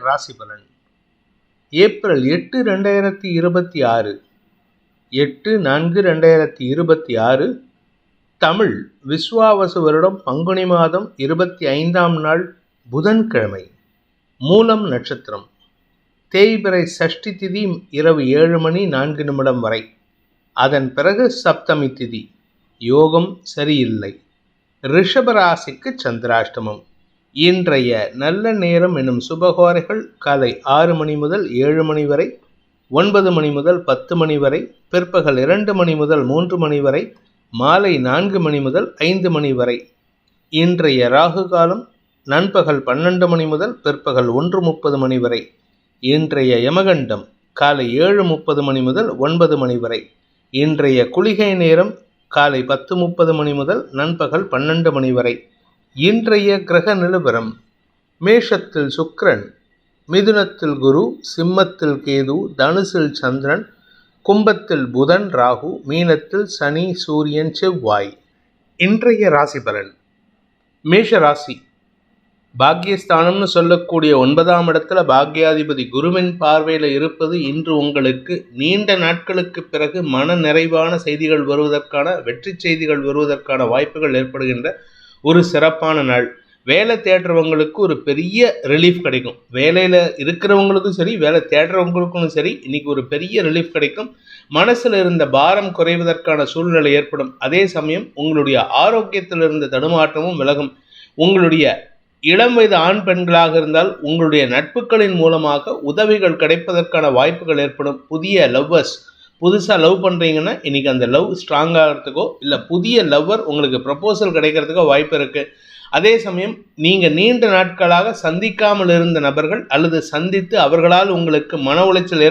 ராசி பலன். ஏப்ரல் 8, 2026, 8/4/2026, தமிழ் விஸ்வாவசு வருடம் பங்குனி மாதம் 25ஆம் நாள் புதன்கிழமை, மூலம் நட்சத்திரம், தேய்பிறை சஷ்டி திதி இரவு 7:04 வரை, அதன் பிறகு சப்தமி திதி, யோகம் சரியில்லை. ரிஷபராசிக்கு சந்திராஷ்டமம். இன்றைய நல்ல நேரம் என்னும் சுபகோரைகள் காலை 6 மணி முதல் 7 மணி வரை, 9 மணி முதல் 10 மணி வரை, பிற்பகல் 2 மணி முதல் 3 மணி வரை, மாலை 4 மணி முதல் 5 மணி வரை. இன்றைய ராகு காலம் நண்பகல் 12 மணி முதல் பிற்பகல் 1:30 மணி வரை. இன்றைய யமகண்டம் காலை 7:30 மணி முதல் 9 மணி வரை. இன்றைய குளிகை நேரம் காலை 10:30 மணி முதல் நண்பகல் 12 மணி வரை. இன்றைய கிரக நிலவரம்: மேஷத்தில் சுக்கிரன், மிதுனத்தில் குரு, சிம்மத்தில் கேது, தனுசில் சந்திரன், கும்பத்தில் புதன் ராகு, மீனத்தில் சனி சூரியன் செவ்வாய். இன்றைய ராசி பலன். மேஷ ராசி பாக்கியஸ்தானம்னு சொல்லக்கூடிய 9ஆம் இடத்துல பாக்கியாதிபதி குருவின் பார்வையில் இருப்பது இன்று உங்களுக்கு நீண்ட நாட்களுக்கு பிறகு மன நிறைவான செய்திகள் வருவதற்கான, வெற்றி செய்திகள் வருவதற்கான வாய்ப்புகள் ஏற்படுகின்ற ஒரு சிறப்பான நாள். வேலை தேடுறவங்களுக்கு ஒரு பெரிய ரிலீஃப் கிடைக்கும். வேலையில் இருக்கிறவங்களுக்கும் சரி, வேலை தேடுறவங்களுக்கும் சரி, இன்னைக்கு ஒரு பெரிய ரிலீஃப் கிடைக்கும். மனசில் இருந்த பாரம் குறைவதற்கான சூழ்நிலை ஏற்படும். அதே சமயம் உங்களுடைய ஆரோக்கியத்தில் இருந்த தடுமாற்றமும் விலகும். உங்களுடைய இளம் வயது ஆண் பெண்களாக இருந்தால் உங்களுடைய நட்புகளின் மூலமாக உதவிகள் கிடைப்பதற்கான வாய்ப்புகள் ஏற்படும். புதிய லவ்வர்ஸ் புதுசாக லவ் பண்ணுறீங்கன்னா இன்றைக்கி அந்த லவ் ஸ்ட்ராங் ஆகிறதுக்கோ, இல்லை புதிய லவ்வர் உங்களுக்கு ப்ரப்போசல் கிடைக்கிறதுக்கோ வாய்ப்பு இருக்குது. அதே சமயம் நீங்கள் நீண்ட நாட்களாக சந்திக்காமல் இருந்த நபர்கள் அல்லது சந்தித்து அவர்களால் உங்களுக்கு மன உளைச்சல்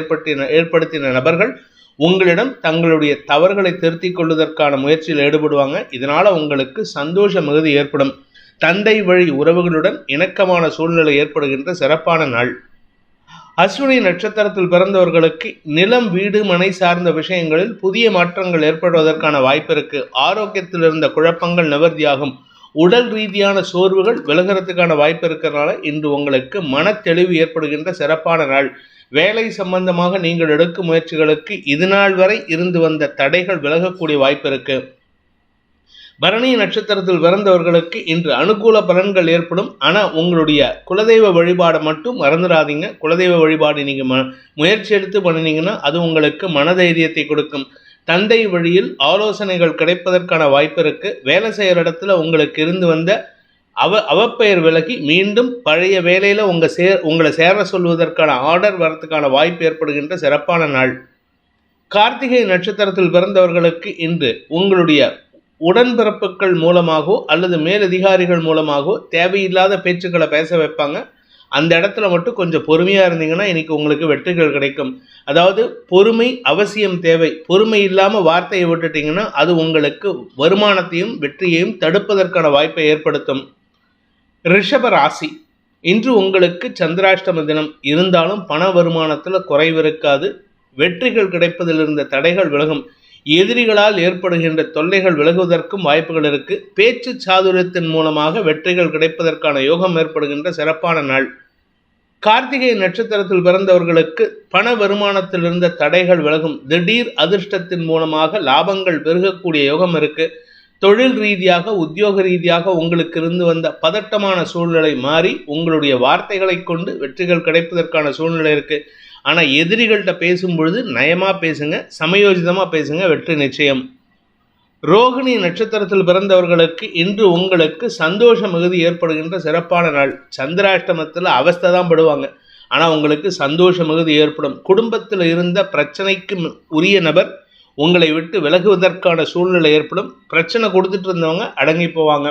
ஏற்படுத்தின நபர்கள் உங்களிடம் தங்களுடைய தவறுகளை திருத்திக் கொள்வதற்கான முயற்சியில் ஈடுபடுவாங்க. இதனால் உங்களுக்கு சந்தோஷ மிகுதி ஏற்படும். தந்தை வழி உறவுகளுடன் இணக்கமான சூழ்நிலை ஏற்படுகின்ற சிறப்பான நாள். அஸ்வினி நட்சத்திரத்தில் பிறந்தவர்களுக்கு நிலம், வீடு, மனை சார்ந்த விஷயங்களில் புதிய மாற்றங்கள் ஏற்படுவதற்கான வாய்ப்பு இருக்கு. ஆரோக்கியத்தில் இருந்த குழப்பங்கள் நிவர்த்தியாகும். உடல் ரீதியான சோர்வுகள் விலகிறதுக்கான வாய்ப்பு இருக்கிறதுனால இன்று உங்களுக்கு மன தெளிவு ஏற்படுகின்ற சிறப்பான நாள். வேலை சம்பந்தமாக நீங்கள் எடுக்கும் முயற்சிகளுக்கு இதுநாள் வரை இருந்து வந்த தடைகள் விலகக்கூடிய வாய்ப்பு இருக்கு. பரணி நட்சத்திரத்தில் பிறந்தவர்களுக்கு இன்று அனுகூல பலன்கள் ஏற்படும். ஆனால் உங்களுடைய குலதெய்வ வழிபாடை மட்டும் மறந்துடாதீங்க. குலதெய்வ வழிபாடு நீங்கள் முயற்சி எடுத்து பண்ணினீங்கன்னா அது உங்களுக்கு மனதைரியத்தை கொடுக்கும். தந்தை வழியில் ஆலோசனைகள் கிடைப்பதற்கான வாய்ப்பு இருக்கு. வேலை செய்கிற இடத்துல உங்களுக்கு இருந்து வந்த அவப்பெயர் விலகி மீண்டும் பழைய வேலையில் உங்களை சேர சொல்வதற்கான ஆர்டர் வரத்துக்கான வாய்ப்பு ஏற்படுகின்ற சிறப்பான நாள். கார்த்திகை நட்சத்திரத்தில் பிறந்தவர்களுக்கு இன்று உங்களுடைய உடன்பிறப்புகள் மூலமாகவோ அல்லது மேலதிகாரிகள் மூலமாகவோ தேவையில்லாத பேச்சுக்களை பேச வைப்பாங்க. அந்த இடத்துல மட்டும் கொஞ்சம் பொறுமையாக இருந்தீங்கன்னா இன்னைக்கு உங்களுக்கு வெற்றிகள் கிடைக்கும். அதாவது பொறுமை அவசியம் தேவை. பொறுமை இல்லாமல் வார்த்தையை விட்டுட்டீங்கன்னா அது உங்களுக்கு வருமானத்தையும் வெற்றியையும் தடுப்பதற்கான வாய்ப்பை ஏற்படுத்தும். ரிஷப ராசி, இன்று உங்களுக்கு சந்திராஷ்டம தினம் இருந்தாலும் பண வருமானத்தில் குறைவு இருக்காது. வெற்றிகள் கிடைப்பதில் இருந்த தடைகள் விலகும். எதிரிகளால் ஏற்படுகின்ற தொல்லைகள் விலகுவதற்கும் வாய்ப்புகள் இருக்கு. பேச்சு சாதுரியத்தின் மூலமாக வெற்றிகள் கிடைப்பதற்கான யோகம் ஏற்படுகின்ற சிறப்பான நாள். கார்த்திகை நட்சத்திரத்தில் பிறந்தவர்களுக்கு பண வருமானத்தில் இருந்த தடைகள் விலகும். திடீர் அதிர்ஷ்டத்தின் மூலமாக லாபங்கள் பெருகக்கூடிய யோகம் இருக்கு. தொழில் ரீதியாக, உத்தியோக ரீதியாக உங்களுக்கு இருந்து வந்த பதட்டமான சூழ்நிலை மாறி உங்களுடைய வார்த்தைகளை கொண்டு வெற்றிகள் கிடைப்பதற்கான சூழ்நிலை இருக்கு. ஆனால் எதிரிகள்கிட்ட பேசும்பொழுது நயமாக பேசுங்க, சமயோஜிதமாக பேசுங்க, வெற்றி நிச்சயம். ரோகிணி நட்சத்திரத்தில் பிறந்தவர்களுக்கு இன்று உங்களுக்கு சந்தோஷ மிகுதி ஏற்படுகின்ற சிறப்பான நாள். சந்திராஷ்டமத்தில் அவஸ்தை தான் படுவாங்க, ஆனால் உங்களுக்கு சந்தோஷ மிகுதி ஏற்படும். குடும்பத்தில் இருந்த பிரச்சனைக்கு உரிய நபர் உங்களை விட்டு விலகுவதற்கான சூழ்நிலை ஏற்படும். பிரச்சனை கொடுத்துட்டு இருந்தவங்க அடங்கி போவாங்க.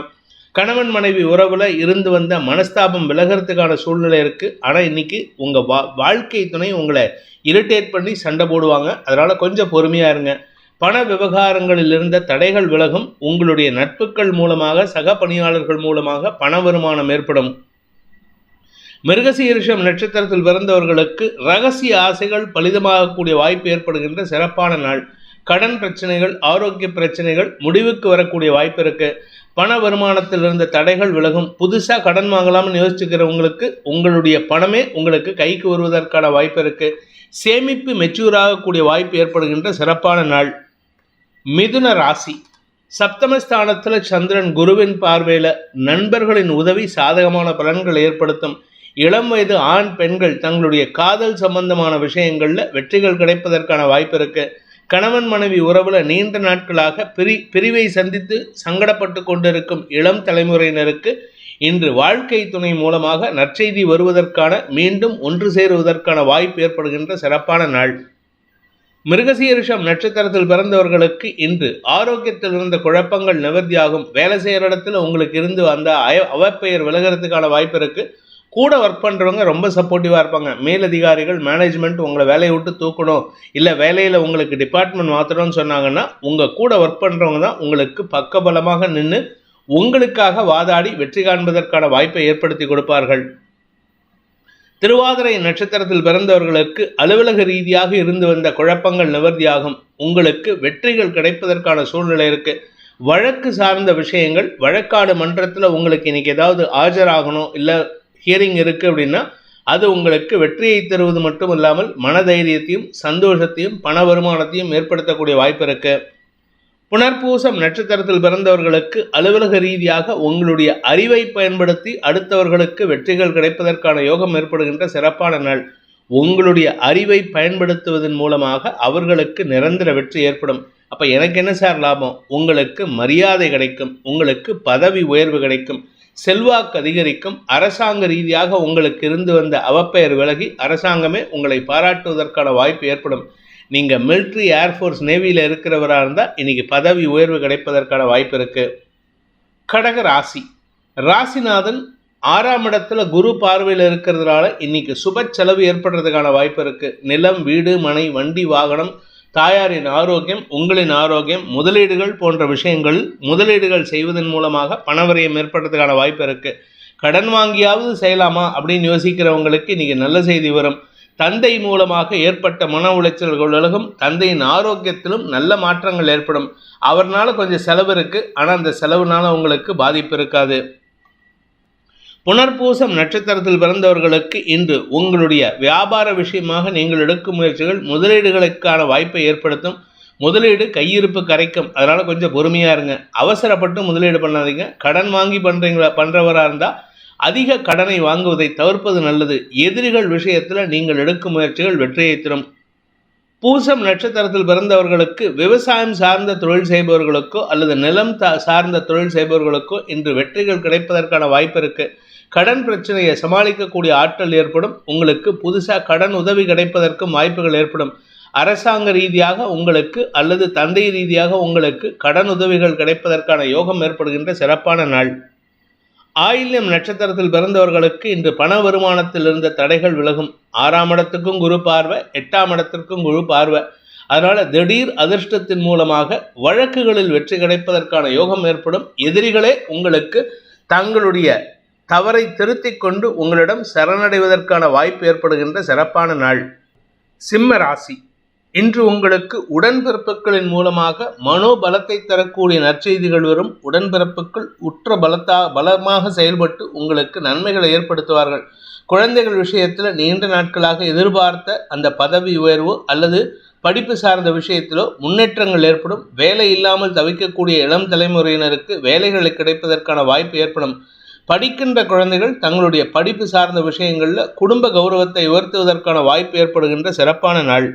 கணவன் மனைவி உறவில் இருந்து வந்த மனஸ்தாபம் விலகிறதுக்கான சூழ்நிலை இருக்குது. ஆனால் இன்றைக்கி உங்கள் வாழ்க்கை துணை உங்களை இரிட்டேட் பண்ணி சண்டை போடுவாங்க. அதனால் கொஞ்சம் பொறுமையாக இருங்க. பண விவகாரங்களில் இருந்த தடைகள் விலகும். உங்களுடைய நட்புகள் மூலமாக, சக பணியாளர்கள் மூலமாக பண வருமானம் ஏற்படும். மிருகசீரிஷம் நட்சத்திரத்தில் பிறந்தவர்களுக்கு ரகசிய ஆசைகள் பலிதமாகக்கூடிய வாய்ப்பு ஏற்படுகின்ற சிறப்பான நாள். கடன் பிரச்சனைகள், ஆரோக்கிய பிரச்சனைகள் முடிவுக்கு வரக்கூடிய வாய்ப்பு இருக்கு. பண வருமானத்தில் இருந்த தடைகள் விலகும். புதுசாக கடன் வாங்கலாம்னு யோசிச்சுக்கிறவங்களுக்கு உங்களுடைய பணமே உங்களுக்கு கைக்கு வருவதற்கான வாய்ப்பு இருக்குது. சேமிப்பு மெச்சூர் ஆகக்கூடிய வாய்ப்பு ஏற்படுகின்ற சிறப்பான நாள். மிதுன ராசி. சப்தமஸ்தானத்தில் சந்திரன் குருவின் பார்வையில் நண்பர்களின் உதவி சாதகமான பலன்களை ஏற்படுத்தும். இளம் வயது ஆண் பெண்கள் தங்களுடைய காதல் சம்பந்தமான விஷயங்களில் வெற்றிகள் கிடைப்பதற்கான வாய்ப்பு இருக்கு. கணவன் மனைவி உறவுல நீண்ட நாட்களாக பிரிவை சந்தித்து சங்கடப்பட்டு கொண்டிருக்கும் இளம் தலைமுறையினருக்கு இன்று வாழ்க்கை துணை மூலமாக நற்செய்தி வருவதற்கான மீண்டும் ஒன்று சேருவதற்கான வாய்ப்பு ஏற்படுகின்ற சிறப்பான நாள். மிருகசீரிஷம் நட்சத்திரத்தில் பிறந்தவர்களுக்கு இன்று ஆரோக்கியத்தில் இருந்த குழப்பங்கள் நிவர்த்தியாகும். வேலை செய்கிற இடத்துல உங்களுக்கு இருந்து அந்த அவப்பெயர் விலகிறதுக்கான வாய்ப்பு இருக்கு. கூட ஒர்க் பண்ணுறவங்க ரொம்ப சப்போர்ட்டிவாக இருப்பாங்க. மேலதிகாரிகள் மேனேஜ்மெண்ட் உங்களை வேலையை விட்டு தூக்கணும், இல்லை வேலையில் உங்களுக்கு டிபார்ட்மெண்ட் மாற்றணும்னு சொன்னாங்கன்னா உங்கள் கூட ஒர்க் பண்ணுறவங்க தான் உங்களுக்கு பக்கபலமாக நின்று உங்களுக்காக வாதாடி வெற்றி காண்பதற்கான வாய்ப்பை ஏற்படுத்தி கொடுப்பார்கள். திருவாதிரை நட்சத்திரத்தில் பிறந்தவர்களுக்கு அலுவலக ரீதியாக இருந்து வந்த குழப்பங்கள் நிவர்த்தியாகும். உங்களுக்கு வெற்றிகள் கிடைப்பதற்கான சூழ்நிலை இருக்கு. வழக்கு சார்ந்த விஷயங்கள், வழக்காடு மன்றத்தில் உங்களுக்கு இன்னைக்கு ஏதாவது ஆஜராகணும், இல்லை ஹியரிங் இருக்கு அப்படின்னா அது உங்களுக்கு வெற்றியை தருவது மட்டும் இல்லாமல் மனதைரியத்தையும் சந்தோஷத்தையும் பண வருமானத்தையும் ஏற்படுத்தக்கூடிய வாய்ப்பு இருக்கு. புனர்பூசம் நட்சத்திரத்தில் பிறந்தவர்களுக்கு அலுவலக ரீதியாக உங்களுடைய அறிவை பயன்படுத்தி அடுத்தவர்களுக்கு வெற்றிகள் கிடைப்பதற்கான யோகம் ஏற்படுகின்ற சிறப்பான நாள். உங்களுடைய அறிவை பயன்படுத்துவதன் மூலமாக அவர்களுக்கு நிரந்தர வெற்றி ஏற்படும். அப்போ எனக்கு என்ன சார் லாபம்? உங்களுக்கு மரியாதை கிடைக்கும், உங்களுக்கு பதவி உயர்வு கிடைக்கும், செல்வாக்கு அதிகரிக்கும். அரசாங்க ரீதியாக உங்களுக்கு இருந்து வந்த அவப்பெயர் விலகி அரசாங்கமே உங்களை பாராட்டுவதற்கான வாய்ப்பு ஏற்படும். நீங்கள் மிலிட்ரி, ஏர்ஃபோர்ஸ், நேவியில் இருக்கிறவராக இருந்தால் இன்னைக்கு பதவி உயர்வு கிடைப்பதற்கான வாய்ப்பு இருக்கு. கடக ராசி. ராசிநாதன் 6ஆம் இடத்துல குரு பார்வையில் இருக்கிறதுனால இன்னைக்கு சுப செலவு ஏற்படுறதுக்கான வாய்ப்பு இருக்கு. நிலம், வீடு, மனை, வண்டி, வாகனம், தாயாரின் ஆரோக்கியம், உங்களின் ஆரோக்கியம், முதலீடுகள் போன்ற விஷயங்கள் முதலீடுகள் செய்வதன் மூலமாக பணவரையம் ஏற்படுறதுக்கான வாய்ப்பு இருக்கு. கடன் வாங்கியாவது செய்யலாமா அப்படின்னு யோசிக்கிறவங்களுக்கு இன்னைக்கு நல்ல செய்தி வரும். தந்தை மூலமாக ஏற்பட்ட மன உளைச்சல்கள் விலகும். தந்தையின் ஆரோக்கியத்திலும் நல்ல மாற்றங்கள் ஏற்படும். அவர்னால கொஞ்சம் செலவு இருக்கு, ஆனால் அந்த செலவுனால உங்களுக்கு பாதிப்பு இருக்காது. புனர்பூசம் நட்சத்திரத்தில் பிறந்தவர்களுக்கு இன்று உங்களுடைய வியாபார விஷயமாக நீங்கள் எடுக்கும் முயற்சிகள் முதலீடுகளுக்கான வாய்ப்பை ஏற்படுத்தும். முதலீடு கையிருப்பு கரைக்கும். அதனால கொஞ்சம் பொறுமையா இருங்க. அவசரப்பட்டு முதலீடு பண்ணாதீங்க. கடன் வாங்கி பண்றவராக இருந்தால் அதிக கடனை வாங்குவதை தவிர்ப்பது நல்லது. எதிரிகள் விஷயத்தில் நீங்கள் எடுக்கும் முயற்சிகள் வெற்றியை தரும். பூசம் நட்சத்திரத்தில் பிறந்தவர்களுக்கு விவசாயம் சார்ந்த தொழில் செய்பவர்களுக்கோ அல்லது நிலம் சார்ந்த தொழில் செய்பவர்களுக்கோ இன்று வெற்றிகள் கிடைப்பதற்கான வாய்ப்பு இருக்கு. கடன் பிரச்சனையை சமாளிக்கக்கூடிய ஆற்றல் ஏற்படும். உங்களுக்கு புதுசாக கடன் உதவி கிடைப்பதற்கும் வாய்ப்புகள் ஏற்படும். அரசாங்க ரீதியாக உங்களுக்கு அல்லது தந்தை ரீதியாக உங்களுக்கு கடன் உதவிகள் கிடைப்பதற்கான யோகம் ஏற்படுகின்ற சிறப்பான நாள். ஆயில்யம் நட்சத்திரத்தில் பிறந்தவர்களுக்கு இன்று பண வருமானத்தில் இருந்த தடைகள் விலகும். 6ஆம் இடத்துக்கும் குரு பார்வை, 8ஆம் இடத்திற்கும் குரு பார்வை. அதனால திடீர் அதிர்ஷ்டத்தின் மூலமாக வழக்குகளில் வெற்றி கிடைப்பதற்கான யோகம் ஏற்படும். எதிரிகளே உங்களுக்கு தங்களுடைய தவறை திருத்திக் கொண்டு உங்களிடம் சரணடைவதற்கான வாய்ப்பு ஏற்படுகின்ற சிறப்பான நாள். சிம்ம ராசி. இன்று உங்களுக்கு உடன்பிறப்புகளின் மூலமாக மனோபலத்தை தரக்கூடிய நற்செய்திகள் வரும். உடன்பிறப்புகள் உற்ற பலமாக செயல்பட்டு உங்களுக்கு நன்மைகளை ஏற்படுத்துவார்கள். குழந்தைகள் விஷயத்தில் நீண்ட நாட்களாக எதிர்பார்த்த அந்த பதவி உயர்வு அல்லது படிப்பு சார்ந்த விஷயத்திலோ முன்னேற்றங்கள் ஏற்படும். வேலை இல்லாமல் தவிக்கக்கூடிய இளம் தலைமுறையினருக்கு வேலைகளை கிடைப்பதற்கான வாய்ப்பு ஏற்படும். படிக்கின்ற குழந்தைகள் தங்களுடைய படிப்பு சார்ந்த விஷயங்களில் குடும்ப கௌரவத்தை உயர்த்துவதற்கான வாய்ப்பு ஏற்படுகின்ற சிறப்பான நாள்.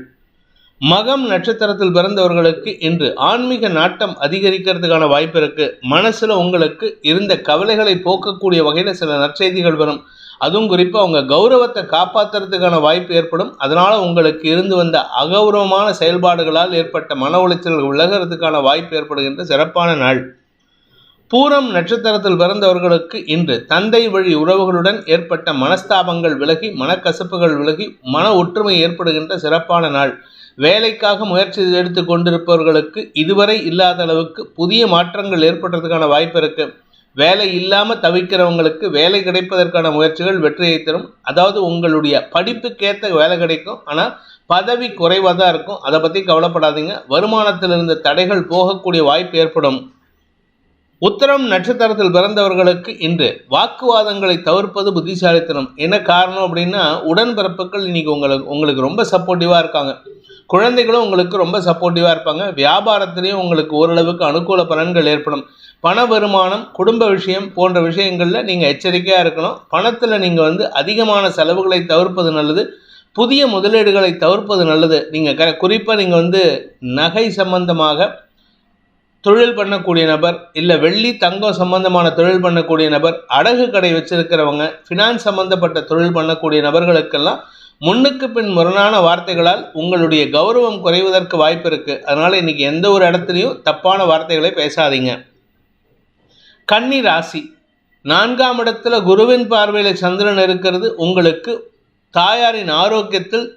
மகம் நட்சத்திரத்தில் பிறந்தவர்களுக்கு இன்று ஆன்மீக நாட்டம் அதிகரிக்கிறதுக்கான வாய்ப்பு இருக்கு. மனசுல உங்களுக்கு இருந்த கவலைகளை போக்கக்கூடிய வகையில் சில நற்செய்திகள் வரும். அதுவும் குறிப்பாக உங்கள் கௌரவத்தை காப்பாற்றுறதுக்கான வாய்ப்பு ஏற்படும். அதனால உங்களுக்கு இருந்து வந்த அகௌரவமான செயல்பாடுகளால் ஏற்பட்ட மன உளைச்சல்கள் விலகிறதுக்கான வாய்ப்பு ஏற்படுகின்ற சிறப்பான நாள். பூரம் நட்சத்திரத்தில் பிறந்தவர்களுக்கு இன்று தந்தை வழி உறவுகளுடன் ஏற்பட்ட மனஸ்தாபங்கள் விலகி மனக்கசப்புகள் விலகி மன ஒற்றுமை ஏற்படுகின்ற சிறப்பான நாள். வேலைக்காக முயற்சி எடுத்து கொண்டிருப்பவர்களுக்கு இதுவரை இல்லாத அளவுக்கு புதிய மாற்றங்கள் ஏற்படுறதுக்கான வாய்ப்பு இருக்கு. வேலை இல்லாமல் தவிக்கிறவங்களுக்கு வேலை கிடைப்பதற்கான முயற்சிகள் வெற்றியை தரும். அதாவது உங்களுடைய படிப்புக்கேற்ற வேலை கிடைக்கும், ஆனால் பதவி குறைவாக தான் இருக்கும். அதை பற்றி கவலைப்படாதீங்க. வருமானத்தில் இருந்த தடைகள் போகக்கூடிய வாய்ப்பு ஏற்படும். உத்திரம் நட்சத்திரத்தில் பிறந்தவர்களுக்கு இன்று வாக்குவாதங்களை தவிர்ப்பது புத்திசாலித்தனம். என்ன காரணம் அப்படின்னா, உடன்பிறப்புகள் இன்னைக்கு உங்களுக்கு ரொம்ப சப்போர்ட்டிவாக இருக்காங்க. குழந்தைகளும் உங்களுக்கு ரொம்ப சப்போர்ட்டிவாக இருப்பாங்க. வியாபாரத்திலையும் உங்களுக்கு ஓரளவுக்கு அனுகூல பலன்கள் ஏற்படும். பண வருமானம், குடும்ப விஷயம் போன்ற விஷயங்களில் நீங்கள் எச்சரிக்கையாக இருக்கணும். பணத்தில் நீங்கள் அதிகமான செலவுகளை தவிர்ப்பது நல்லது. புதிய முதலீடுகளை தவிர்ப்பது நல்லது. நீங்கள் குறிப்பாக நீங்கள் நகை சம்பந்தமாக தொழில் பண்ணக்கூடிய நபர், இல்லை வெள்ளி தங்கம் சம்பந்தமான தொழில் பண்ணக்கூடிய நபர், அடகு கடை வச்சிருக்கிறவங்க, ஃபினான்ஸ் சம்பந்தப்பட்ட தொழில் பண்ணக்கூடிய நபர்களுக்கெல்லாம் முன்னுக்கு பின் முரணான வார்த்தைகளால் உங்களுடைய கௌரவம் குறைவதற்கு வாய்ப்பு இருக்குது. அதனால் இன்றைக்கி எந்த ஒரு இடத்துலையும் தப்பான வார்த்தைகளை பேசாதீங்க. கன்னி ராசி, 4ஆம் இடத்துல குருவின் பார்வையில் சந்திரன் இருக்கிறது. உங்களுக்கு தாயாரின் ஆரோக்கியத்தில்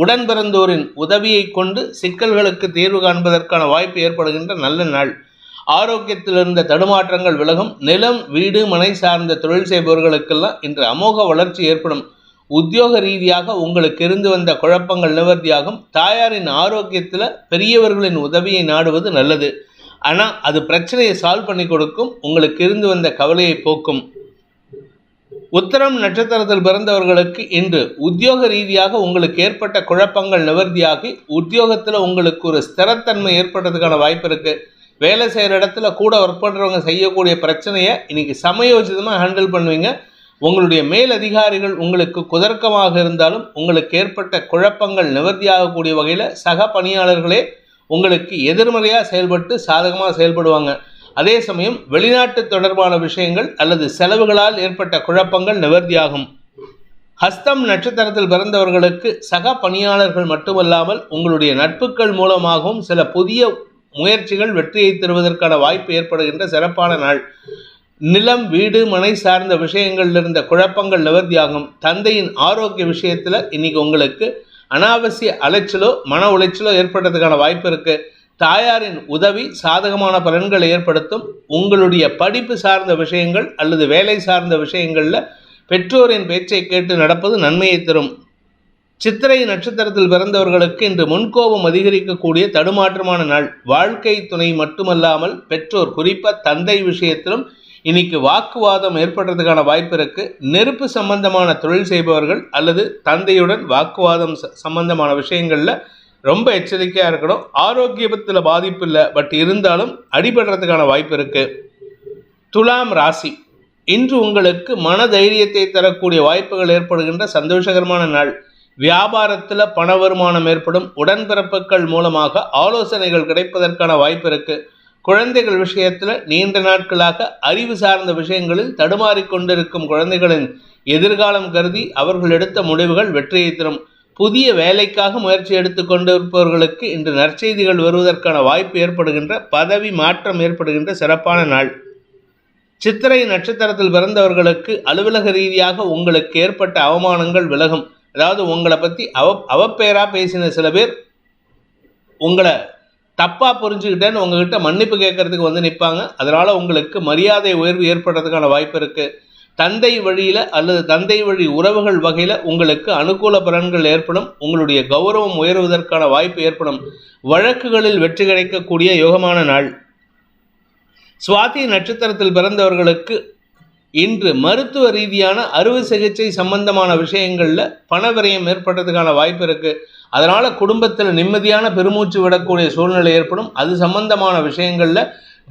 உடன் பிறந்தோரின் உதவியை கொண்டு சிக்கல்களுக்கு தீர்வு காண்பதற்கான வாய்ப்பு ஏற்படுகின்ற நல்ல நாள். ஆரோக்கியத்தில் இருந்த தடுமாற்றங்கள் விலகும். நிலம், வீடு, மனை சார்ந்த தொழில் செய்பவர்களுக்கெல்லாம் இன்று அமோக வளர்ச்சி ஏற்படும். உத்தியோக ரீதியாக உங்களுக்கு இருந்து வந்த குழப்பங்கள் நிவர்த்தியாகும். தாயாரின் ஆரோக்கியத்தில் பெரியவர்களின் உதவியை நாடுவது நல்லது. ஆனால் அது பிரச்சனையை சால்வ் பண்ணி கொடுக்கும். உங்களுக்கு இருந்து வந்த கவலையை போக்கும். உத்திரம் நட்சத்திரத்தில் பிறந்தவர்களுக்கு இன்று உத்தியோக ரீதியாக உங்களுக்கு ஏற்பட்ட குழப்பங்கள் நிவர்த்தியாகி உத்தியோகத்தில் உங்களுக்கு ஒரு ஸ்திரத்தன்மை ஏற்படுறதுக்கான வாய்ப்பு இருக்குது. வேலை செய்கிற இடத்துல கூட ஒர்க் பண்ணுறவங்க செய்யக்கூடிய பிரச்சனையை இன்னைக்கு சமயோஜிதமாக ஹேண்டில் பண்ணுவீங்க. உங்களுடைய மேலதிகாரிகள் உங்களுக்கு குதர்க்கமாக இருந்தாலும் உங்களுக்கு ஏற்பட்ட குழப்பங்கள் நிவர்த்தியாகக்கூடிய வகையில் சக பணியாளர்களே உங்களுக்கு எதிர்மறையாக செயல்பட்டு சாதகமாக செயல்படுவாங்க. அதே சமயம் வெளிநாட்டு தொடர்பான விஷயங்கள் அல்லது செலவுகளால் ஏற்பட்ட குழப்பங்கள் நிவர்த்தியாகும். ஹஸ்தம் நட்சத்திரத்தில் பிறந்தவர்களுக்கு சக பணியாளர்கள் மட்டுமல்லாமல் உங்களுடைய நட்புகள் மூலமாகவும் சில புதிய முயற்சிகள் வெற்றியை தருவதற்கான வாய்ப்பு ஏற்படுகின்ற சிறப்பான நாள். நிலம், வீடு, மனை சார்ந்த விஷயங்களில் இருந்த குழப்பங்கள் நிவர்த்தியாகும். தந்தையின் ஆரோக்கிய விஷயத்தில் இன்னைக்கு உங்களுக்கு அனாவசிய அலைச்சலோ மன உளைச்சலோ ஏற்படுறதுக்கான வாய்ப்பு இருக்குது. தாயாரின் உதவி சாதகமான பலன்களை ஏற்படுத்தும். உங்களுடைய படிப்பு சார்ந்த விஷயங்கள் அல்லது வேலை சார்ந்த விஷயங்களில் பெற்றோரின் பேச்சை கேட்டு நடப்பது நன்மையை தரும். சித்திரை நட்சத்திரத்தில் பிறந்தவர்களுக்கு இன்று முன்கோபம் அதிகரிக்கக்கூடிய தடுமாற்றமான நாள். வாழ்க்கை துணை மட்டுமல்லாமல் பெற்றோர், குறிப்பாக தந்தை விஷயத்திலும் இன்னைக்கு வாக்குவாதம் ஏற்படுறதுக்கான வாய்ப்பு இருக்குது. நெருப்பு சம்பந்தமான தொழில் செய்பவர்கள் அல்லது தந்தையுடன் வாக்குவாதம் சம்பந்தமான விஷயங்களில் ரொம்ப எச்சரிக்கையாக இருக்கணும். ஆரோக்கியத்தில் பாதிப்பு இல்லை, பட் இருந்தாலும் அடிபடுறதுக்கான வாய்ப்பு இருக்குது. துலாம் ராசி, இன்று உங்களுக்கு மன தைரியத்தை தரக்கூடிய வாய்ப்புகள் ஏற்படுகின்ற சந்தோஷகரமான நாள். வியாபாரத்தில் பண வருமானம் ஏற்படும். உடன்பிறப்புகள் மூலமாக ஆலோசனைகள் கிடைப்பதற்கான வாய்ப்பு இருக்குது. குழந்தைகள் விஷயத்தில் நீண்ட நாட்களாக அறிவு சார்ந்த விஷயங்களில் தடுமாறிக்கொண்டிருக்கும் குழந்தைகளின் எதிர்காலம் கருதி அவர்கள் எடுத்த முடிவுகள் வெற்றியை தரும். புதிய வேலைக்காக முயற்சி எடுத்துக்கொண்டிருப்பவர்களுக்கு இன்று நற்செய்திகள் வருவதற்கான வாய்ப்பு ஏற்படுகின்ற, பதவி மாற்றம் ஏற்படுகின்ற சிறப்பான நாள். சித்திரை நட்சத்திரத்தில் பிறந்தவர்களுக்கு அலுவலக ரீதியாக உங்களுக்கு ஏற்பட்ட அவமானங்கள் விலகும். அதாவது உங்களை பற்றி அவப்பேராக பேசின சில பேர் உங்களை தப்பாக புரிஞ்சுக்கிட்டேன்னு உங்ககிட்ட மன்னிப்பு கேட்கறதுக்கு நிற்பாங்க. அதனால் உங்களுக்கு மரியாதை உயர்வு ஏற்படுறதுக்கான வாய்ப்பு இருக்குது. தந்தை வழியில் அல்லது தந்தை வழி உறவுகள் வகையில் உங்களுக்கு அனுகூல பலன்கள் ஏற்படும். உங்களுடைய கௌரவம் உயர்வதற்கான வாய்ப்பு ஏற்படும். வழக்குகளில் வெற்றி கிடைக்கக்கூடிய யோகமான நாள். சுவாதி நட்சத்திரத்தில் பிறந்தவர்களுக்கு இன்று மருத்துவ ரீதியான அறுவை சிகிச்சை சம்பந்தமான விஷயங்களில் பணவிரயம் ஏற்படுறதுக்கான வாய்ப்பு இருக்குது. அதனால் குடும்பத்தில் நிம்மதியான பெருமூச்சு விடக்கூடிய சூழ்நிலை ஏற்படும். அது சம்பந்தமான விஷயங்களில்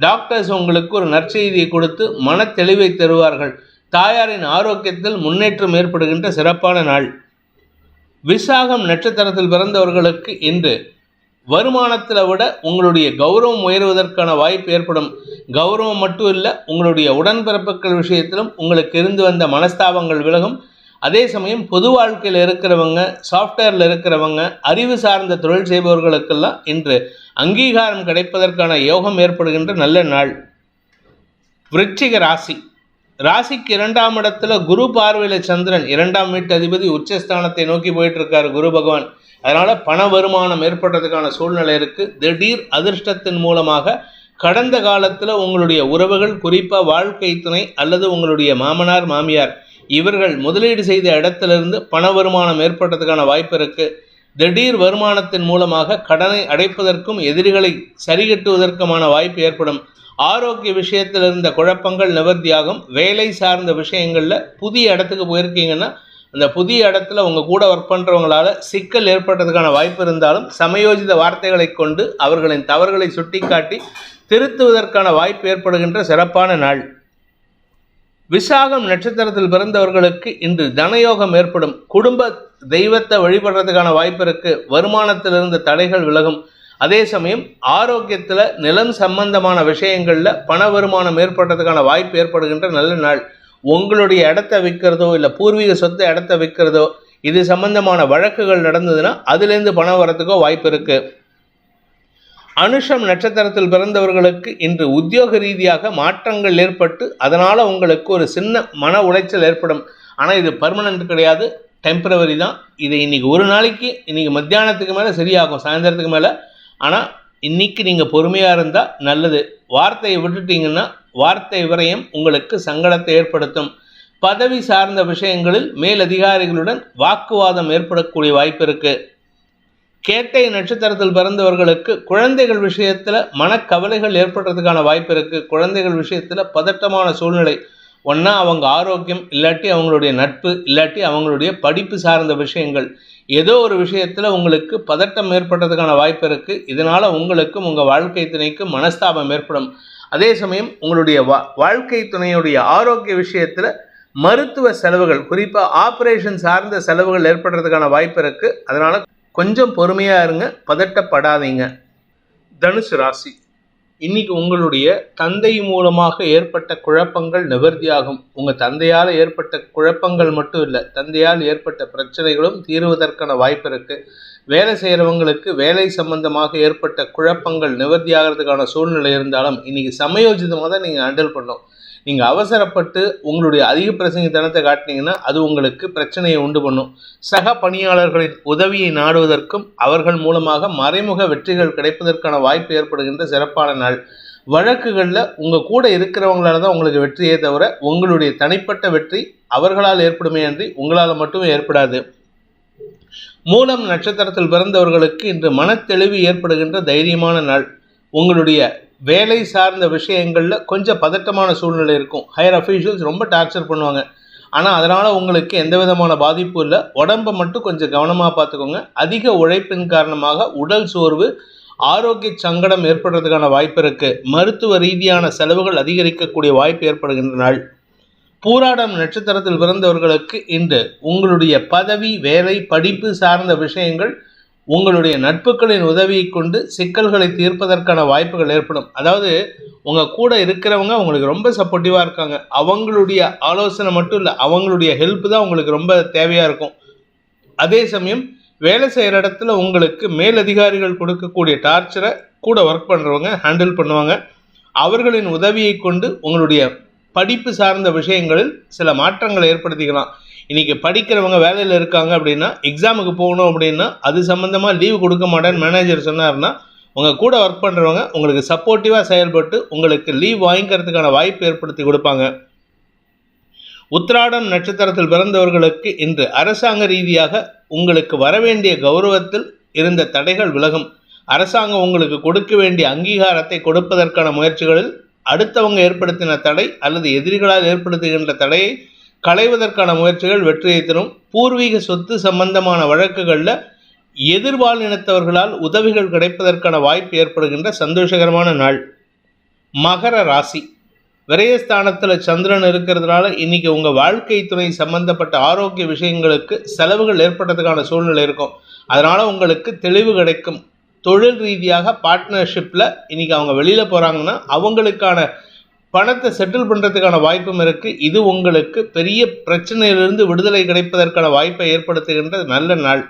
டாக்டர்ஸ் உங்களுக்கு ஒரு நற்செய்தியை கொடுத்து மன தெளிவை தருவார்கள். தாயாரின் ஆரோக்கியத்தில் முன்னேற்றம் ஏற்படுகின்ற சிறப்பான நாள். விசாகம் நட்சத்திரத்தில் பிறந்தவர்களுக்கு இன்று வருமானத்தில் விட உங்களுடைய கௌரவம் உயர்வதற்கான வாய்ப்பு ஏற்படும். கௌரவம் மட்டும் இல்லை, உங்களுடைய உடன்பிறப்புகள் விஷயத்திலும் உங்களுக்கு இருந்து வந்த மனஸ்தாபங்கள் விலகும். அதே சமயம் பொது வாழ்க்கையில் இருக்கிறவங்க, சாஃப்ட்வேரில் இருக்கிறவங்க, அறிவு சார்ந்த தொழில் செய்பவர்களுக்கெல்லாம் இன்று அங்கீகாரம் கிடைப்பதற்கான யோகம் ஏற்படுகின்ற நல்ல நாள். விருச்சிக ராசி, ராசிக்கு 2ஆம் இடத்துல குரு பார்வையில் சந்திரன், 2ஆம் வீட்டு அதிபதி உச்சஸ்தானத்தை நோக்கி போயிட்டு இருக்காரு குரு பகவான். அதனால பண வருமானம் ஏற்படுறதுக்கான சூழ்நிலை இருக்குது. திடீர் அதிர்ஷ்டத்தின் மூலமாக கடந்த காலத்தில் உங்களுடைய உறவுகள், குறிப்பாக வாழ்க்கை துணை அல்லது உங்களுடைய மாமனார் மாமியார், இவர்கள் முதலீடு செய்த இடத்திலிருந்து பண வருமானம் ஏற்படுறதுக்கான வாய்ப்பு இருக்குது. திடீர் வருமானத்தின் மூலமாக கடனை அடைப்பதற்கும் எதிரிகளை சரிகட்டுவதற்குமான வாய்ப்பு ஏற்படும். ஆரோக்கிய விஷயத்தில் இருந்த குழப்பங்கள் நிவர்த்தியாகும். வேலை சார்ந்த விஷயங்களில் புதிய இடத்துக்கு போயிருக்கீங்கன்னா அந்த புதிய இடத்துல உங்கள் கூட ஒர்க் பண்ணுறவங்களால சிக்கல் ஏற்படுறதுக்கான வாய்ப்பு இருந்தாலும் சமயோஜித வார்த்தைகளை கொண்டு அவர்களின் தவறுகளை சுட்டிக்காட்டி திருத்துவதற்கான வாய்ப்பு ஏற்படுகின்ற சிறப்பான நாள். விசாகம் நட்சத்திரத்தில் பிறந்தவர்களுக்கு இன்று தனயோகம் ஏற்படும். குடும்ப தெய்வத்தை வழிபடுறதுக்கான வாய்ப்பு இருக்கு. வருமானத்தில் இருந்த தடைகள் விலகும். அதே சமயம் ஆரோக்கியத்தில் நிலம் சம்பந்தமான விஷயங்களில் பண வருமானம் ஏற்படுறதுக்கான வாய்ப்பு ஏற்படுகின்ற நல்ல நாள். உங்களுடைய இடத்த விற்கிறதோ இல்லை பூர்வீக சொத்தை இடத்த விற்கிறதோ இது சம்பந்தமான வழக்குகள் நடந்ததுன்னா அதுலேருந்து பணம் வரத்துக்கோ வாய்ப்பு இருக்கு. அனுஷம் நட்சத்திரத்தில் பிறந்தவர்களுக்கு இன்று உத்தியோக ரீதியாக மாற்றங்கள் ஏற்பட்டு அதனால் உங்களுக்கு ஒரு சின்ன மன உளைச்சல் ஏற்படும். ஆனால் இது பர்மனண்ட் கிடையாது, டெம்பரவரி தான். இது இன்றைக்கி ஒரு நாளைக்கு, இன்றைக்கி மத்தியானத்துக்கு மேலே சரியாகும், சாயந்தரத்துக்கு மேலே. ஆனால் இன்றைக்கி நீங்கள் பொறுமையாக இருந்தால் நல்லது. வார்த்தையை விட்டுட்டிங்கன்னா வார்த்தை விரயம் உங்களுக்கு சங்கடத்தை ஏற்படுத்தும். பதவி சார்ந்த விஷயங்களில் மேலதிகாரிகளுடன் வாக்குவாதம் ஏற்படக்கூடிய வாய்ப்பு இருக்குது. கேட்டை நட்சத்திரத்தில் பிறந்தவர்களுக்கு குழந்தைகள் விஷயத்தில் மனக்கவலைகள் ஏற்படுறதுக்கான வாய்ப்பு இருக்குது. குழந்தைகள் விஷயத்தில் பதட்டமான சூழ்நிலை. ஒன்றா அவங்க ஆரோக்கியம், இல்லாட்டி அவங்களுடைய நட்பு, இல்லாட்டி அவங்களுடைய படிப்பு சார்ந்த விஷயங்கள், ஏதோ ஒரு விஷயத்தில் உங்களுக்கு பதட்டம் ஏற்படுறதுக்கான வாய்ப்பு இருக்குது. இதனால் உங்களுக்கும் உங்கள் வாழ்க்கை துணைக்கும் மனஸ்தாபம் ஏற்படும். அதே சமயம் உங்களுடைய வாழ்க்கை துணையுடைய ஆரோக்கிய விஷயத்தில் மருத்துவ செலவுகள், குறிப்பாக ஆப்ரேஷன் சார்ந்த செலவுகள் ஏற்படுறதுக்கான வாய்ப்பு இருக்குது. அதனால் கொஞ்சம் பொறுமையாக இருங்க, பதட்டப்படாதீங்க. தனுசு ராசி, இன்னைக்கு உங்களுடைய தந்தை மூலமாக ஏற்பட்ட குழப்பங்கள் நிவர்த்தியாகும். உங்கள் தந்தையால் ஏற்பட்ட குழப்பங்கள் மட்டும் இல்லை, தந்தையால் ஏற்பட்ட பிரச்சனைகளும் தீர்வதற்கான வாய்ப்பு இருக்குது. வேலை செய்கிறவங்களுக்கு வேலை சம்பந்தமாக ஏற்பட்ட குழப்பங்கள் நிவர்த்தியாகிறதுக்கான சூழ்நிலை இருந்தாலும் இன்றைக்கி சமயோஜிதமாக தான் நீங்கள் ஹேண்டில் பண்ணணும். நீங்கள் அவசரப்பட்டு உங்களுடைய அதிக பிரசங்கத்தனத்தை காட்டினீங்கன்னா அது உங்களுக்கு பிரச்சனையை உண்டு பண்ணும். சக பணியாளர்களின் உதவியை நாடுவதற்கும் அவர்கள் மூலமாக மறைமுக வெற்றிகள் கிடைப்பதற்கான வாய்ப்பு ஏற்படுகின்ற சிறப்பான நாள். வழக்குகளில் உங்கள் கூட இருக்கிறவங்களால தான் உங்களுக்கு வெற்றியே தவிர உங்களுடைய தனிப்பட்ட வெற்றி அவர்களால் ஏற்படுமே அன்றி உங்களால் மட்டும் ஏற்படாது. மூலம் நட்சத்திரத்தில் பிறந்தவர்களுக்கு இன்று மனத்தெளிவு ஏற்படுகின்ற தைரியமான நாள். உங்களுடைய வேலை சார்ந்த விஷயங்களில் கொஞ்சம் பதட்டமான சூழ்நிலை இருக்கும். ஹையர் அஃபீஷியல்ஸ் ரொம்ப டார்ச்சர் பண்ணுவாங்க. ஆனால் அதனால் உங்களுக்கு எந்த விதமான பாதிப்பும் இல்லை. உடம்பை மட்டும் கொஞ்சம் கவனமாக பார்த்துக்கோங்க. அதிக உழைப்பின் காரணமாக உடல் சோர்வு, ஆரோக்கிய சங்கடம் ஏற்படுறதுக்கான வாய்ப்பு இருக்குது. மருத்துவ ரீதியான செலவுகள் அதிகரிக்கக்கூடிய வாய்ப்பு ஏற்படுகின்ற நாள். பூராடம் நட்சத்திரத்தில் பிறந்தவர்களுக்கு இன்று உங்களுடைய பதவி, வேலை, படிப்பு சார்ந்த விஷயங்கள் உங்களுடைய நட்புகளின் உதவியை கொண்டு சிக்கல்களை தீர்ப்பதற்கான வாய்ப்புகள் ஏற்படும். அதாவது உங்கள் கூட இருக்கிறவங்க உங்களுக்கு ரொம்ப சப்போர்ட்டிவாக இருக்காங்க. அவங்களுடைய ஆலோசனை மட்டும் இல்லை, அவங்களுடைய ஹெல்ப் தான் உங்களுக்கு ரொம்ப தேவையாக இருக்கும். அதே சமயம் வேலை செய்கிற இடத்துல உங்களுக்கு மேலதிகாரிகள் கொடுக்கக்கூடிய டார்ச்சரை கூட ஒர்க் பண்ணுறவங்க ஹேண்டில் பண்ணுவாங்க. அவர்களின் உதவியை கொண்டு உங்களுடைய படிப்பு சார்ந்த விஷயங்களில் சில மாற்றங்களை ஏற்படுத்திக்கலாம். இன்றைக்கி படிக்கிறவங்க வேலையில் இருக்காங்க அப்படின்னா, எக்ஸாமுக்கு போகணும் அப்படின்னா அது சம்மந்தமாக லீவு கொடுக்க மாட்டேன்னு மேனேஜர் சொன்னார்னா உங்கள் கூட ஒர்க் பண்ணுறவங்க உங்களுக்கு சப்போர்ட்டிவாக செயல்பட்டு உங்களுக்கு லீவ் வாங்கிக்கிறதுக்கான வாய்ப்பு ஏற்படுத்தி கொடுப்பாங்க. உத்திராடம் நட்சத்திரத்தில் பிறந்தவர்களுக்கு இன்று அரசாங்க ரீதியாக உங்களுக்கு வரவேண்டிய கௌரவத்தில் இருந்த தடைகள் விலகும். அரசாங்கம் உங்களுக்கு கொடுக்க வேண்டிய அங்கீகாரத்தை கொடுப்பதற்கான முயற்சிகளில் அடுத்தவங்க ஏற்படுத்தின தடை அல்லது எதிரிகளால் ஏற்படுத்துகின்ற தடையை களைவதற்கான முயற்சிகள் வெற்றியை தரும். பூர்வீக சொத்து சம்பந்தமான வழக்குகளில் எதிர்பாலினத்தவர்களால் உதவிகள் கிடைப்பதற்கான வாய்ப்பு ஏற்படுகின்ற சந்தோஷகரமான நாள். மகர ராசி, விரயஸ்தானத்தில் சந்திரன் இருக்கிறதுனால இன்னைக்கு உங்கள் வாழ்க்கை துணை சம்பந்தப்பட்ட ஆரோக்கிய விஷயங்களுக்கு செலவுகள் ஏற்படுறதுக்கான சூழ்நிலை இருக்கும். அதனால் உங்களுக்கு தெளிவு கிடைக்கும். தொழில் ரீதியாக பார்ட்னர்ஷிப்பில் இன்றைக்கி அவங்க வெளியில் போகிறாங்கன்னா அவங்களுக்கான பணத்தை செட்டில் பண்ணுறதுக்கான வாய்ப்பும் இருக்குது. இது உங்களுக்கு பெரிய பிரச்சனையிலிருந்து விடுதலை கிடைப்பதற்கான வாய்ப்பை ஏற்படுத்துகின்ற நல்ல நாள்.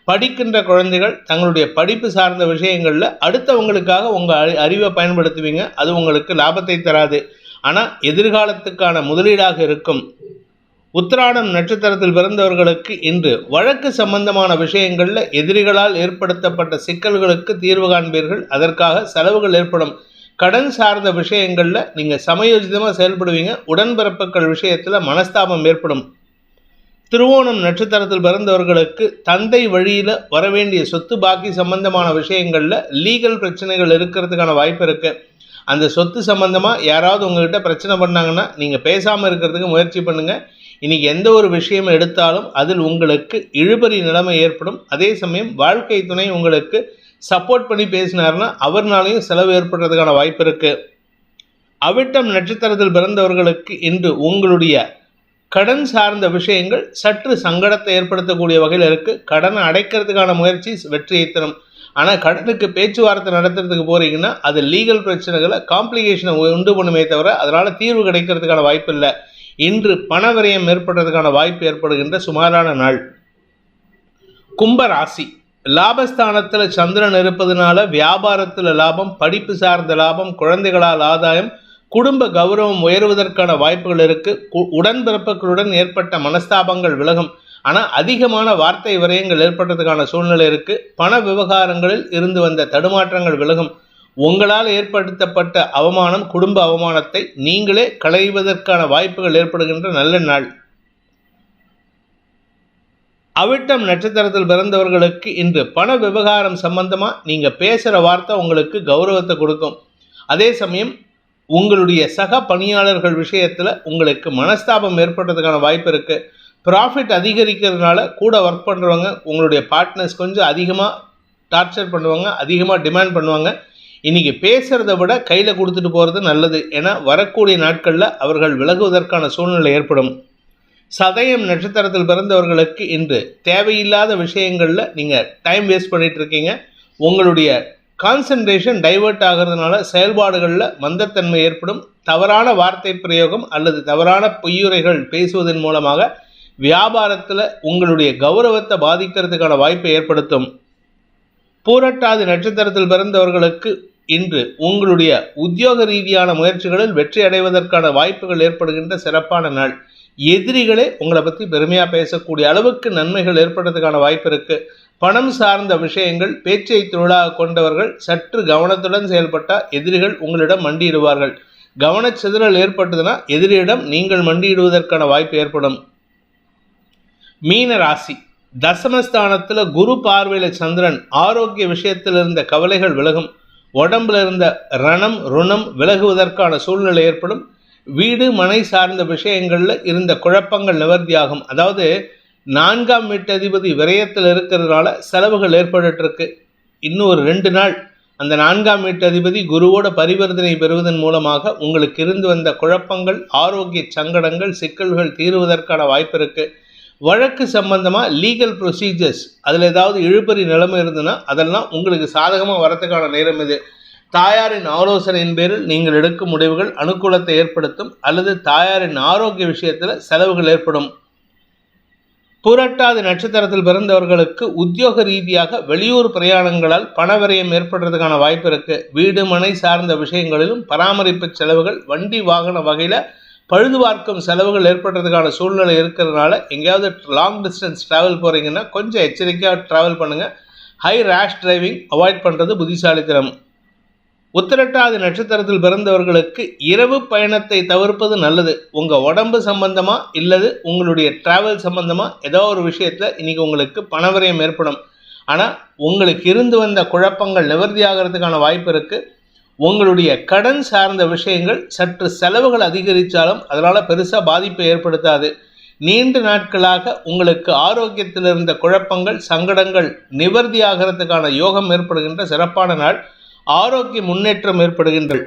படிக்கின்ற குழந்தைகள் தங்களுடைய படிப்பு சார்ந்த விஷயங்களில் அடுத்தவங்களுக்காக உங்கள் அறிவை பயன்படுத்துவீங்க. அது உங்களுக்கு லாபத்தை தராது, ஆனால் எதிர்காலத்துக்கான முதலீடாக இருக்கும். உத்திராடம் நட்சத்திரத்தில் பிறந்தவர்களுக்கு இன்று வழக்கு சம்பந்தமான விஷயங்களில் எதிரிகளால் ஏற்படுத்தப்பட்ட சிக்கல்களுக்கு தீர்வு காண்பீர்கள். அதற்காக செலவுகள் ஏற்படும். கடன் சார்ந்த விஷயங்களில் நீங்கள் சமயோஜிதமாக செயல்படுவீங்க. உடன்பிறப்புகள் விஷயத்தில் மனஸ்தாபம் ஏற்படும். திருவோணம் நட்சத்திரத்தில் பிறந்தவர்களுக்கு தந்தை வழியில் வரவேண்டிய சொத்து பாக்கி சம்பந்தமான விஷயங்களில் லீகல் பிரச்சனைகள் இருக்கிறதுக்கான வாய்ப்பு இருக்குது. அந்த சொத்து சம்பந்தமாக யாராவது உங்ககிட்ட பிரச்சனை பண்ணாங்கன்னா நீங்கள் பேசாமல் இருக்கிறதுக்கு முயற்சி பண்ணுங்கள். இன்றைக்கி எந்த ஒரு விஷயம் எடுத்தாலும் அதில் உங்களுக்கு இழுபறி நிலைமை ஏற்படும். அதே சமயம் வாழ்க்கை துணை உங்களுக்கு சப்போர்ட் பண்ணி பேசினார்னா அவர்னாலையும் செலவு ஏற்படுறதுக்கான வாய்ப்பு இருக்குது. அவிட்டம் நட்சத்திரத்தில் பிறந்தவர்களுக்கு இன்று உங்களுடைய கடன் சார்ந்த விஷயங்கள் சற்று சங்கடத்தை ஏற்படுத்தக்கூடிய வகையில் இருக்குது. கடனை அடைக்கிறதுக்கான முயற்சி வெற்றியை தரும். ஆனால் கடனுக்கு பேச்சுவார்த்தை நடத்துறதுக்கு போகிறீங்கன்னா அது லீகல் பிரச்சனைகளை காம்ப்ளிகேஷனை உண்டு பண்ணுமே தவிர அதனால் தீர்வு கிடைக்கிறதுக்கான வாய்ப்பு இல்லை. இன்று பண விரயம் ஏற்படுறதுக்கான வாய்ப்பு ஏற்படுகின்ற சுமாரான நாள். கும்பராசி, லாபஸ்தானத்தில் சந்திரன் இருப்பதனால வியாபாரத்தில் லாபம், படிப்பு சார்ந்த லாபம், குழந்தைகளால் ஆதாயம், குடும்ப கௌரவம் உயர்வதற்கான வாய்ப்புகள் இருக்குது. உடன்பிறப்புகளுடன் ஏற்பட்ட மனஸ்தாபங்கள் விலகும். ஆனால் அதிகமான வார்த்தை விரயங்கள் ஏற்படுறதுக்கான சூழ்நிலை இருக்குது. பண விவகாரங்களில் இருந்து வந்த தடுமாற்றங்கள் விலகும். உங்களால் ஏற்படுத்தப்பட்ட அவமானம், குடும்ப அவமானத்தை நீங்களே களைவதற்கான வாய்ப்புகள் ஏற்படுகின்ற நல்ல நாள். அவிட்டம் நட்சத்திரத்தில் பிறந்தவர்களுக்கு இன்று பண விவகாரம் சம்பந்தமாக நீங்கள் பேசுகிற வார்த்தை உங்களுக்கு கௌரவத்தை கொடுக்கும். அதே சமயம் உங்களுடைய சக பணியாளர்கள் விஷயத்தில் உங்களுக்கு மனஸ்தாபம் ஏற்படுறதுக்கான வாய்ப்பு இருக்குது. ப்ராஃபிட் அதிகரிக்கிறதுனால கூட ஒர்க் பண்ணுறவங்க உங்களுடைய பார்ட்னர்ஸ் கொஞ்சம் அதிகமாக டார்ச்சர் பண்ணுவாங்க, அதிகமாக டிமாண்ட் பண்ணுவாங்க. இன்றைக்கி பேசுகிறத விட கையில் கொடுத்துட்டு போகிறது நல்லது. ஏன்னா வரக்கூடிய நாட்களில் அவர்கள் விலகுவதற்கான சூழ்நிலை ஏற்படும். சதயம் நட்சத்திரத்தில் பிறந்தவர்களுக்கு இன்று தேவையில்லாத விஷயங்களில் நீங்கள் டைம் வேஸ்ட் பண்ணிகிட்டு இருக்கீங்க. உங்களுடைய கான்சன்ட்ரேஷன் டைவர்ட் ஆகிறதுனால செயல்பாடுகளில் மந்தத்தன்மை ஏற்படும். தவறான வார்த்தை பிரயோகம் அல்லது தவறான பொய்யுரைகள் பேசுவதன் மூலமாக வியாபாரத்தில் உங்களுடைய கௌரவத்தை பாதிக்கிறதுக்கான வாய்ப்பை ஏற்படுத்தும். பூரட்டாதி நட்சத்திரத்தில் பிறந்தவர்களுக்கு இன்று உங்களுடைய உத்தியோக ரீதியான முயற்சிகளில் வெற்றி அடைவதற்கான வாய்ப்புகள் ஏற்படுகின்ற சிறப்பான நாள். எதிரிகளே உங்களை பற்றி பெருமையாக பேசக்கூடிய அளவுக்கு நன்மைகள் ஏற்படுறதுக்கான வாய்ப்பு இருக்குது. பணம் சார்ந்த விஷயங்கள் பேச்சை தொழிலாக கொண்டவர்கள் சற்று கவனத்துடன் செயல்பட்டால் எதிரிகள் உங்களிடம் மண்டியிடுவார்கள். கவனச்சிதறல் ஏற்பட்டதுன்னா எதிரியிடம் நீங்கள் மண்டியிடுவதற்கான வாய்ப்பு ஏற்படும். மீன ராசி, தசமஸ்தானத்தில் குரு பார்வையில் சந்திரன், ஆரோக்கிய விஷயத்தில் இருந்த கவலைகள் விலகும். உடம்புல இருந்த ரணம் ருணம் விலகுவதற்கான சூழ்நிலை ஏற்படும். வீடு மனை சார்ந்த விஷயங்களில் இருந்த குழப்பங்கள் நிவர்த்தியாகும். அதாவது 4ஆம் வீட்டதிபதி விரயத்தில் இருக்கிறதுனால செலவுகள் ஏற்பட்டுருக்கு. இன்னும் ஒரு 2 நாள் அந்த 4ஆம் வீட்டதிபதி குருவோட பரிவர்த்தனை பெறுவதன் மூலமாக உங்களுக்கு இருந்து வந்த குழப்பங்கள், ஆரோக்கிய சங்கடங்கள், சிக்கல்கள் தீருவதற்கான வாய்ப்பு இருக்குது. வழக்கு சம்பந்தமாக லீகல் ப்ரொசீஜர்ஸ் அதில் ஏதாவது இழுபறி நிலைமை இருந்ததுன்னா அதெல்லாம் உங்களுக்கு சாதகமாக வரத்துக்கான நேரம் இது. தாயாரின் ஆலோசனையின் பேரில் நீங்கள் எடுக்கும் முடிவுகள் அனுகூலத்தை ஏற்படுத்தும் அல்லது தாயாரின் ஆரோக்கிய விஷயத்தில் செலவுகள் ஏற்படும். புரட்டாதி நட்சத்திரத்தில் பிறந்தவர்களுக்கு உத்தியோக ரீதியாக வெளியூர் பிரயாணங்களால் பணவிரயம் ஏற்படுறதுக்கான வாய்ப்பு இருக்குது. வீடு மனை சார்ந்த விஷயங்களிலும் பராமரிப்பு செலவுகள், வண்டி வாகன வகையில் பழுது பார்க்கும் செலவுகள் ஏற்படுறதுக்கான சூழ்நிலை இருக்கிறதுனால எங்கேயாவது லாங் டிஸ்டன்ஸ் ட்ராவல் போகிறீங்கன்னா கொஞ்சம் எச்சரிக்கையாக ட்ராவல் பண்ணுங்கள். ஹை ரேஷ் டிரைவிங் அவாய்ட் பண்ணுறது புத்திசாலித்தனம். உத்திரட்டாதி நட்சத்திரத்தில் பிறந்தவர்களுக்கு இரவு பயணத்தை தவிர்ப்பது நல்லது. உங்கள் உடம்பு சம்பந்தமாக இல்லது உங்களுடைய ட்ராவல் சம்பந்தமாக ஏதோ ஒரு விஷயத்தில் இன்றைக்கி உங்களுக்கு பணவிரயம் ஏற்படும். ஆனால் உங்களுக்கு இருந்து வந்த குழப்பங்கள் நிவர்த்தியாகிறதுக்கான வாய்ப்பு இருக்குது. உங்களுடைய கடன் சார்ந்த விஷயங்கள் சற்று செலவுகள் அதிகரித்தாலும் அதனால் பெருசாக பாதிப்பை ஏற்படுத்தாது. நீண்ட நாட்களாக உங்களுக்கு ஆரோக்கியத்தில் இருந்த குழப்பங்கள், சங்கடங்கள் நிவர்த்தியாகிறதுக்கான யோகம் ஏற்படுகின்ற சிறப்பான நாள். ஆரோக்கிய முன்னேற்றம் ஏற்படுகின்றது.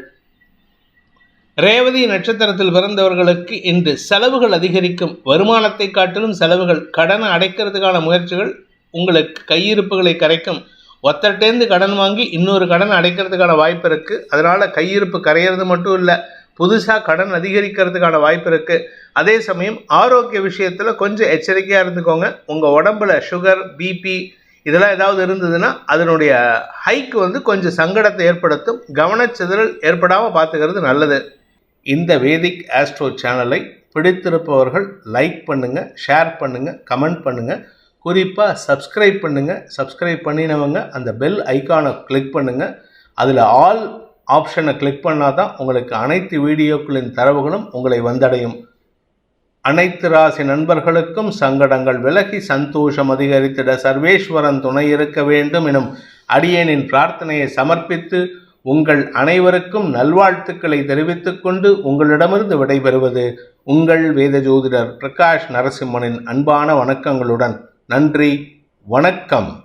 ரேவதி நட்சத்திரத்தில் பிறந்தவர்களுக்கு இன்று செலவுகள் அதிகரிக்கும். வருமானத்தை காட்டிலும் செலவுகள். கடனை அடைக்கிறதுக்கான முயற்சிகள் உங்களுக்கு கையிருப்புகளை கரைக்கும். ஒத்தட்டேந்து கடன் வாங்கி இன்னொரு கடன் அடைக்கிறதுக்கான வாய்ப்பு இருக்குது. அதனால் கையிருப்பு கரையிறது மட்டும் இல்லை, புதுசாக கடன் அதிகரிக்கிறதுக்கான வாய்ப்பு இருக்குது. அதே சமயம் ஆரோக்கிய விஷயத்தில் கொஞ்சம் எச்சரிக்கையாக இருந்துக்கோங்க. உங்கள் உடம்புல சுகர், பிபி இதெல்லாம் ஏதாவது இருந்ததுன்னா அதனுடைய ஹைக்கு கொஞ்சம் சங்கடத்தை ஏற்படுத்தும். கவனச்சிதறல் ஏற்படாமல் பார்த்துக்கிறது நல்லது. இந்த வேதிக் ஆஸ்ட்ரோ சேனலை பிடித்திருப்பவர்கள் லைக் பண்ணுங்கள், ஷேர் பண்ணுங்கள், கமெண்ட் பண்ணுங்கள். குறிப்பாக சப்ஸ்கிரைப் பண்ணுங்கள். சப்ஸ்கிரைப் பண்ணினவங்க அந்த பெல் ஐக்கானை கிளிக் பண்ணுங்கள். அதில் ஆல் ஆப்ஷனை கிளிக் பண்ணால் தான் உங்களுக்கு அனைத்து வீடியோக்களின் தரவுகளும் உங்களை வந்தடையும். அனைத்து ராசி நண்பர்களுக்கும் சங்கடங்கள் விலகி சந்தோஷம் அதிகரித்திட சர்வேஸ்வரன் துணை இருக்க வேண்டும் எனும் அடியேனின் பிரார்த்தனையை சமர்ப்பித்து உங்கள் அனைவருக்கும் நல்வாழ்த்துக்களை தெரிவித்துக் கொண்டு உங்களிடமிருந்து விடைபெறுவது உங்கள் வேத ஜோதிடர் பிரகாஷ் நரசிம்மனின் அன்பான வணக்கங்களுடன். நன்றி, வணக்கம்.